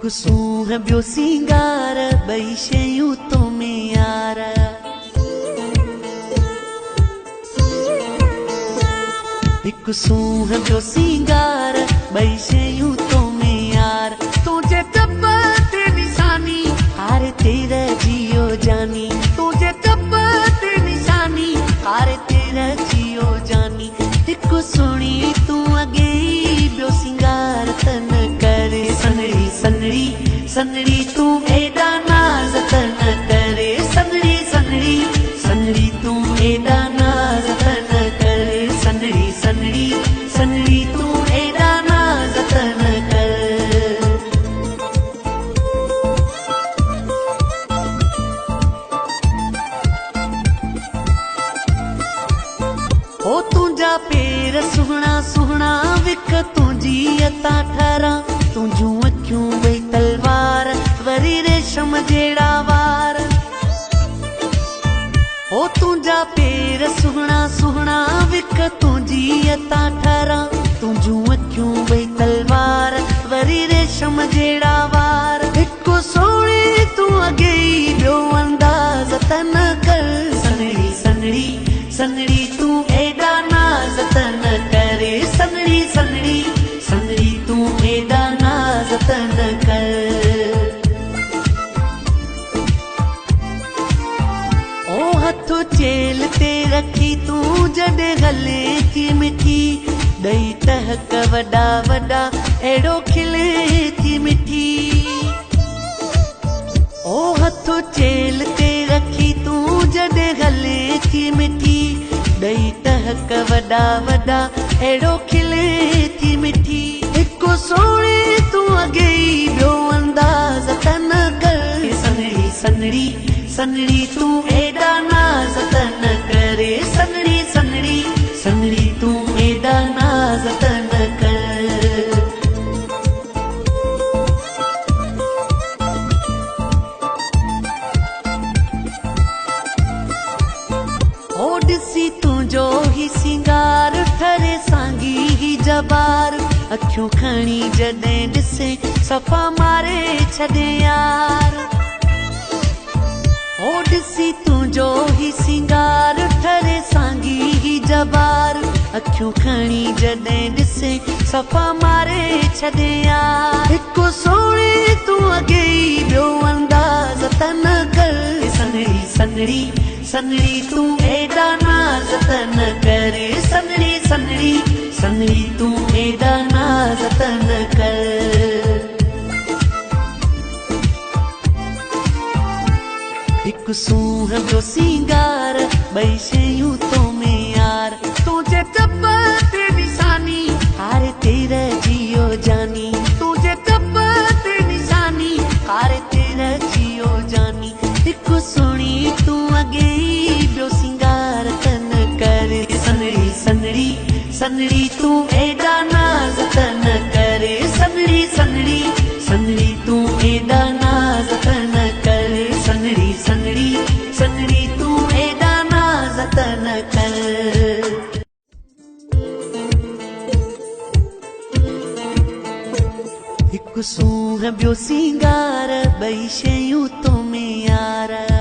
हिकु सूंह ॿियो सिंगार ॿई शयूं तो में यार। हिकु सूंह ॿियो सिंगार ॿई शयूं तो में यार। तुंहिंजे टप ते निशानी हारे तेरा जियो जानी। तुंहिंजे टप ते निशानी हारे तेरा जियो जानी। हिकु सुणी तूं अॻे ॿियो सिंगार तन करे सनड़ी सनड़ी सनड़ी तूं एॾा नाज़ तन करे सनड़ी सनड़ी सनड़ी तूं एॾा नाज़ तन करे सनड़ी सनड़ी सनड़ी तूं एॾा नाज़ तन कर। ओ तुंहिंजा पेर सुहिणा सुहिणा विक तुंहिंजी अता ठहरां। तुंहिंजूं अखियूं ॿई तलवार वरी रेशम जहिड़ा वार। ओ तुंहिंजा पेर सुहिणा सुहिणा विक तुंहिंजी अता ठहरां। तुंहिंजूं अखियूं ॿई तलवार वरी रेशम जहिड़ा वार। हिकु सोणी तूं अॻे ई ॿियो अंदाज़ तन कर सनड़ी सनड़ी सनड़ी तूं एॾा नाज़ तन करे सनड़ी सनड़ी सनड़ी तूं एॾा नाज़ तन कर। ओ हथ चेल ते रखी तूं जॾहिं हले थी मिठी। ॾई टहक वॾा वॾा अहिड़ो खिले थी मिठी। ओ हथ चेल ते रखी तूं जॾहिं हले थी मिठी। ॾई टहक वॾा वॾा अहिड़ो खिले थी मिठी। हिकु सोणी तूं अॻे ई ॿियो अंदाज़ तन कर सनड़ी सनड़ी सनड़ी तूं एॾा नाज़ तन करे सनड़ी सनड़ी सनड़ी तूं एॾा नाज़ तन कर। ओ ॾिसी तुंहिंजो ही सिंगार ठरे सांगी ही जबार। अखियूं खणी जॾहिं ॾिसे सफ़ा मारे छॾे यार। ओ ॾिसी तुंहिंजो ही सिंगार ठरे सांगी ही जबार। अखियूं खणी जॾहिं ॾिसे सफ़ा मारे छॾे यार। हिकु सोणी तूं अॻे ई ॿियो अंदाज़ तन कर सनड़ी सनड़ी सनड़ी तूं एॾा नाज़ तन करे सनड़ी सनड़ी सनड़ी तूं एॾा नाज़ तन कर। हिकु सूंह ॿियो सिंगार ॿई शयूं तो में यार। तुंहिंजे टप ते निशानी हारे तेरा जियो जानी। तुंहिंजे टप ते निशानी हारे तेरा जियो जानी। हिकु सुणी तूं अॻे ई ॿियो सिंगार तन करे सनड़ी सनड़ी सनड़ी तूं एॾा नाज़ तन करे सनड़ी सनड़ी सनड़ी तूं एॾा नाज़ तन करे सनड़ी सनड़ी सनड़ी तूं एॾा नाज़ तन कर। हिकु सूंह ॿियो सिंगार ॿई शयूं तो में यार।